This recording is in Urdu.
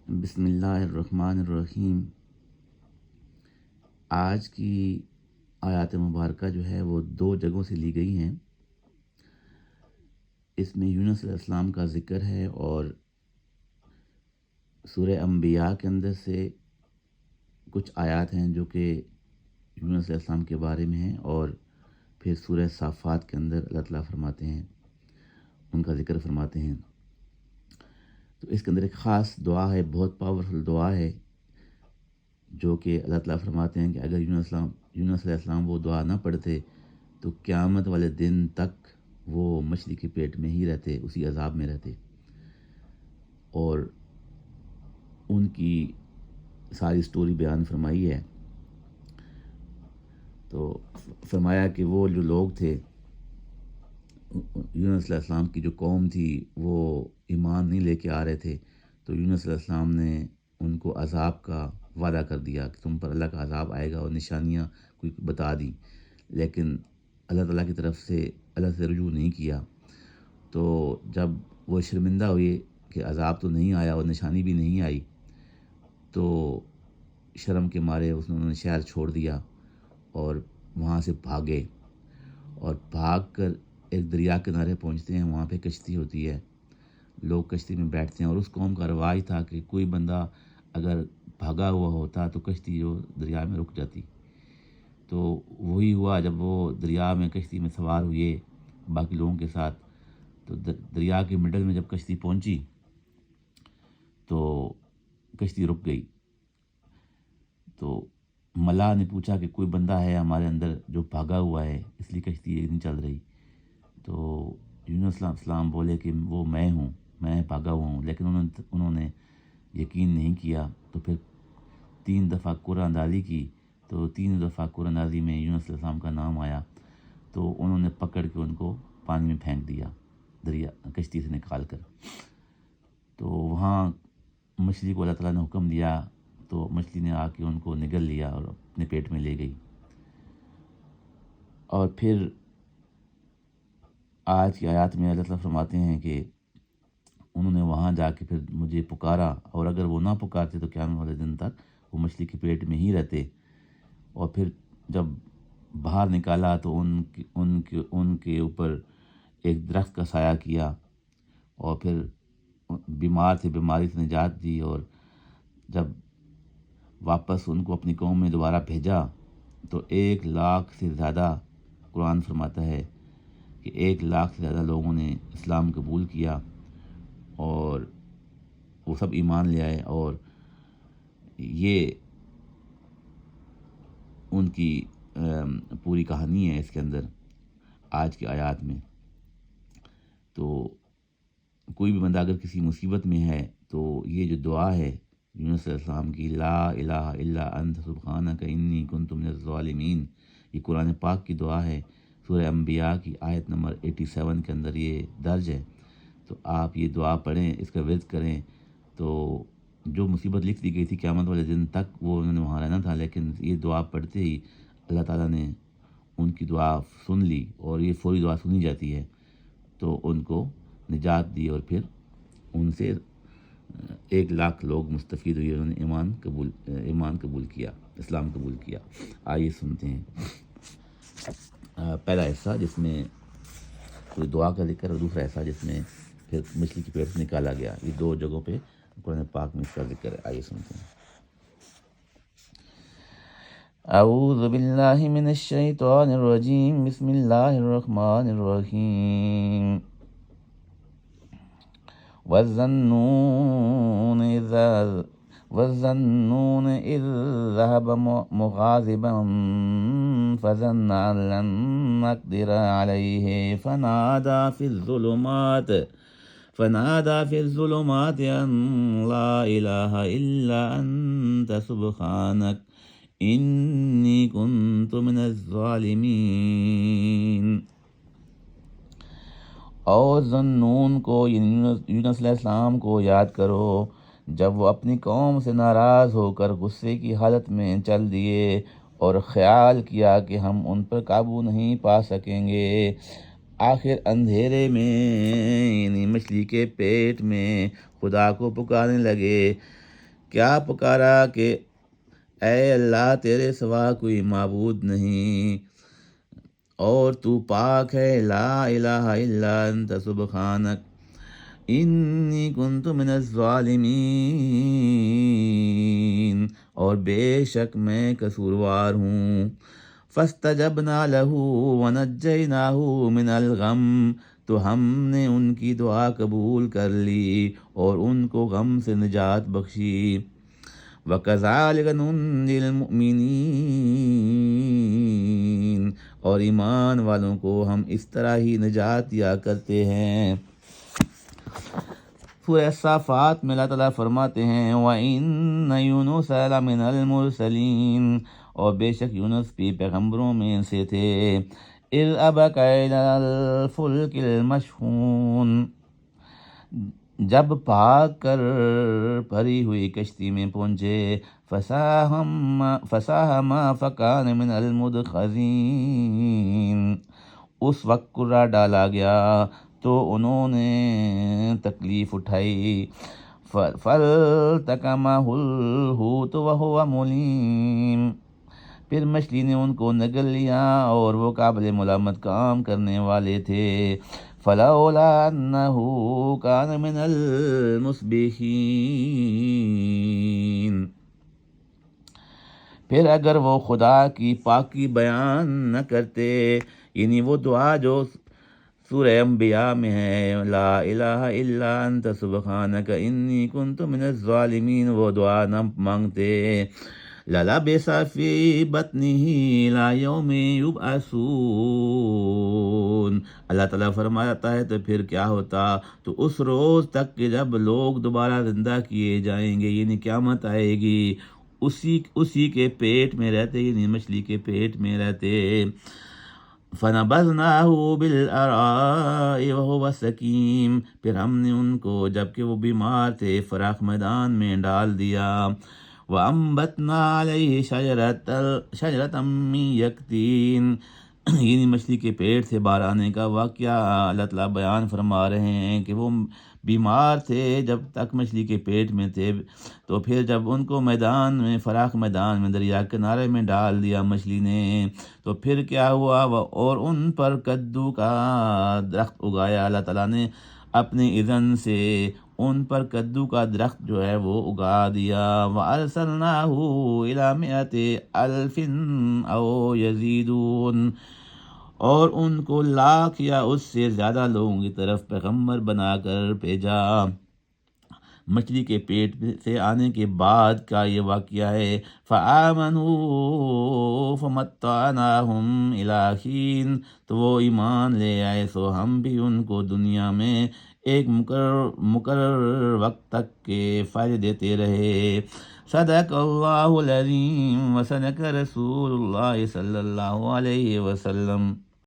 بسم اللہ الرحمن الرحیم۔ آج کی آیات مبارکہ جو ہے وہ دو جگہوں سے لی گئی ہیں۔ اس میں یونس علیہ السلام کا ذکر ہے اور سورہ انبیاء کے اندر سے کچھ آیات ہیں جو کہ یونس علیہ السلام کے بارے میں ہیں، اور پھر سورہ صافات کے اندر اللہ تعالیٰ فرماتے ہیں، ان کا ذکر فرماتے ہیں۔ تو اس کے اندر ایک خاص دعا ہے، بہت پاورفل دعا ہے، جو کہ اللہ تعالیٰ فرماتے ہیں کہ اگر یونس علیہ السلام وہ دعا نہ پڑھتے تو قیامت والے دن تک وہ مچھلی کے پیٹ میں ہی رہتے، اسی عذاب میں رہتے، اور ان کی ساری سٹوری بیان فرمائی ہے۔ تو فرمایا کہ وہ جو لوگ تھے، یونس علیہ السلام کی جو قوم تھی، وہ ایمان نہیں لے کے آ رہے تھے، تو یونس علیہ السلام نے ان کو عذاب کا وعدہ کر دیا کہ تم پر اللہ کا عذاب آئے گا، اور نشانیاں کوئی بتا دی، لیکن اللہ تعالیٰ کی طرف سے اللہ سے رجوع نہیں کیا۔ تو جب وہ شرمندہ ہوئے کہ عذاب تو نہیں آیا اور نشانی بھی نہیں آئی، تو شرم کے مارے انہوں نے شہر چھوڑ دیا اور وہاں سے بھاگے، اور بھاگ کر ایک دریا کنارے پہنچتے ہیں۔ وہاں پہ کشتی ہوتی ہے، لوگ کشتی میں بیٹھتے ہیں، اور اس قوم کا رواج تھا کہ کوئی بندہ اگر بھاگا ہوا ہوتا تو کشتی جو دریا میں رک جاتی۔ تو وہی ہوا، جب وہ دریا میں کشتی میں سوار ہوئے باقی لوگوں کے ساتھ، تو دریا کے مڈل میں جب کشتی پہنچی تو کشتی رک گئی۔ تو ملاح نے پوچھا کہ کوئی بندہ ہے ہمارے اندر جو بھاگا ہوا ہے، اس لیے کشتی نہیں چل رہی۔ تو یونس علیہ السلام بولے کہ وہ میں ہوں، میں بھاگا ہوا ہوں، لیکن انہوں نے یقین نہیں کیا۔ تو پھر 3 دفعہ قرآن اندازی کی، تو 3 دفعہ قرآن اندازی میں یونس علیہ السلام کا نام آیا، تو انہوں نے پکڑ کے ان کو پانی میں پھینک دیا، دریا کشتی سے نکال کر۔ تو وہاں مچھلی کو اللہ تعالیٰ نے حکم دیا، تو مچھلی نے آ کے ان کو نگل لیا اور اپنے پیٹ میں لے گئی۔ اور پھر آج کی آیات میں اللہ تعالیٰ فرماتے ہیں کہ انہوں نے وہاں جا کے پھر مجھے پکارا، اور اگر وہ نہ پکارتے تو قیامت والے دن تک وہ مچھلی کے پیٹ میں ہی رہتے۔ اور پھر جب باہر نکالا تو ان کے اوپر ایک درخت کا سایہ کیا، اور پھر بیمار تھے، بیماری سے نجات دی، اور جب واپس ان کو اپنی قوم میں دوبارہ بھیجا تو 1,00,000 سے زیادہ، قرآن فرماتا ہے کہ 1,00,000 سے زیادہ لوگوں نے اسلام قبول کیا، اور وہ سب ایمان لے آئے۔ اور یہ ان کی پوری کہانی ہے اس کے اندر آج کی آیات میں۔ تو کوئی بھی بندہ اگر کسی مصیبت میں ہے تو یہ جو دعا ہے یونس علیہ السلام کی، لا الہ الا انت سبحانک انی کنت من الظالمین، یہ قرآن پاک کی دعا ہے، سورہ انبیاء کی آیت نمبر 87 کے اندر یہ درج ہے۔ تو آپ یہ دعا پڑھیں، اس کا ورد کریں، تو جو مصیبت لکھ دی گئی تھی قیامت والے دن تک وہ انہوں نے وہاں رہنا تھا، لیکن یہ دعا پڑھتے ہی اللہ تعالیٰ نے ان کی دعا سن لی، اور یہ فوری دعا سنی جاتی ہے، تو ان کو نجات دی، اور پھر ان سے 1,00,000 لوگ مستفید ہوئے، انہوں نے ایمان قبول کیا، اسلام قبول کیا۔ آئیے سنتے ہیں پہلا حصہ جس میں کوئی دعا کا ذکر، اور دوسرا حصہ جس میں پھر مچھلی کی پیٹ سے نکالا گیا۔ یہ دو جگہوں پہ قرآن پاک میں اس کا ذکر ہے۔ آئیے سنتے ہیں۔ اعوذ باللہ من الشیطان الرجیم، بسم اللہ الرحمن الرحیم۔ وَالظَّنُّونِ إِذْ ذَهَبَ مُغَاضِبًا فَظَنَّ أَن لَّن نَّقْدِرَ عَلَيْهِ فنادى في الظلمات أن لا إله إلا أنت سبحانك إني كنت من الظالمين۔ اور ذنون کو، یعنی یونس علیہ السلام کو یاد کرو جب وہ اپنی قوم سے ناراض ہو کر غصے کی حالت میں چل دیے، اور خیال کیا کہ ہم ان پر قابو نہیں پا سکیں گے۔ آخر اندھیرے میں، یعنی مچھلی کے پیٹ میں، خدا کو پکارنے لگے کیا پکارا کہ اے اللہ تیرے سوا کوئی معبود نہیں اور تو پاک ہے، لا الہ الا انت سبحانک انی کنت من الظالمین، اور بے شک میں قصوروار ہوں۔ فاستجبنا له ونجیناہ من الغم، تو ہم نے ان کی دعا قبول کر لی اور ان کو غم سے نجات بخشی۔ وَكَذَلِكَ نُنجِي الْمُؤْمِنِينَ، اور ایمان والوں کو ہم اس طرح ہی نجات دیا کرتے ہیں۔ سورہ صافات میں اللہ تعالیٰ فرماتے ہیں وَإِنَّ يُونُسَ لَمِنَ الْمُرْسَلِينَ، اور بے شک یونس بھی پیغمبروں میں سے تھے۔ اِذْ أَبَقَ إِلَى الْفُلْكِ الْمَشْحُونِ، جب بھاگ کر بھری ہوئی کشتی میں پہنچے، فَسَاهَمَ فَكَانَ مِنَ الْمُدْحَضِينَ، اس وقت کرہ ڈالا گیا تو انہوں نے تکلیف اٹھائی۔ فَالْتَقَمَهُ الْحُوتُ وَهُوَ مُلِيمٌ، پھر مچھلی نے ان کو نگل لیا اور وہ قابل ملامت کام کرنے والے تھے۔ فَلَوْلَا أَنَّهُ كَانَ مِنَ الْمُسْبِحِينَ، پھر اگر وہ خدا کی پاکی بیان نہ کرتے، یعنی وہ دعا جو سورہ انبیاء میں ہے، لا الہ الا انت سبحانک انی کنت من الظالمین، وہ دعا نہ مانگتے، لَلَبِثَ فِي بَطْنِهِ إِلَى يَوْمِ يُبْعَثُونَ، اللہ تعالیٰ فرماتا ہے تو پھر کیا ہوتا، تو اس روز تک کہ جب لوگ دوبارہ زندہ کیے جائیں گے، یعنی قیامت آئے گی، اسی کے پیٹ میں رہتے، یعنی مچھلی کے پیٹ میں رہتے۔ فَنَبَذْنَاهُ بِالْعَرَاءِ وَهُوَ سَقِيمٌ، پھر ہم نے ان کو جبکہ وہ بیمار تھے فراخ میدان میں ڈال دیا۔ وَأَنبَتْنَا عَلَيْهِ شَجَرَةً مِّن يَقْطِينٍ، یعنی مچھلی کے پیٹ سے باہر آنے کا واقعہ اللہ تعالیٰ بیان فرما رہے ہیں کہ وہ بیمار تھے جب تک مچھلی کے پیٹ میں تھے، تو پھر جب ان کو میدان میں، فراخ میدان میں، دریا کنارے میں ڈال دیا مچھلی نے، تو پھر کیا ہوا، اور ان پر کدو کا درخت اگایا اللہ تعالیٰ نے اپنے اذن سے، ان پر کدو کا درخت جو ہے وہ اگا دیا۔ وَأَرْسَلْنَاهُ إِلَى 100 أَلْفٍ أَوْ يَزِيدُونَ، اور ان کو لاکھ یا اس سے زیادہ لوگوں کی طرف پیغمبر بنا کر بھیجا۔ مچھلی کے پیٹ سے آنے کے بعد کا یہ واقعہ ہے۔ فَآمَنُوا فَمَتَّعْنَاهُمْ إِلَىٰ حِینٍ، تو وہ ایمان لے آئے سو ہم بھی ان کو دنیا میں ایک مقرر وقت تک کے فائدے دیتے رہے۔ صدق اللہ العظیم، وصدق رسول اللہ صلی اللہ علیہ وسلم۔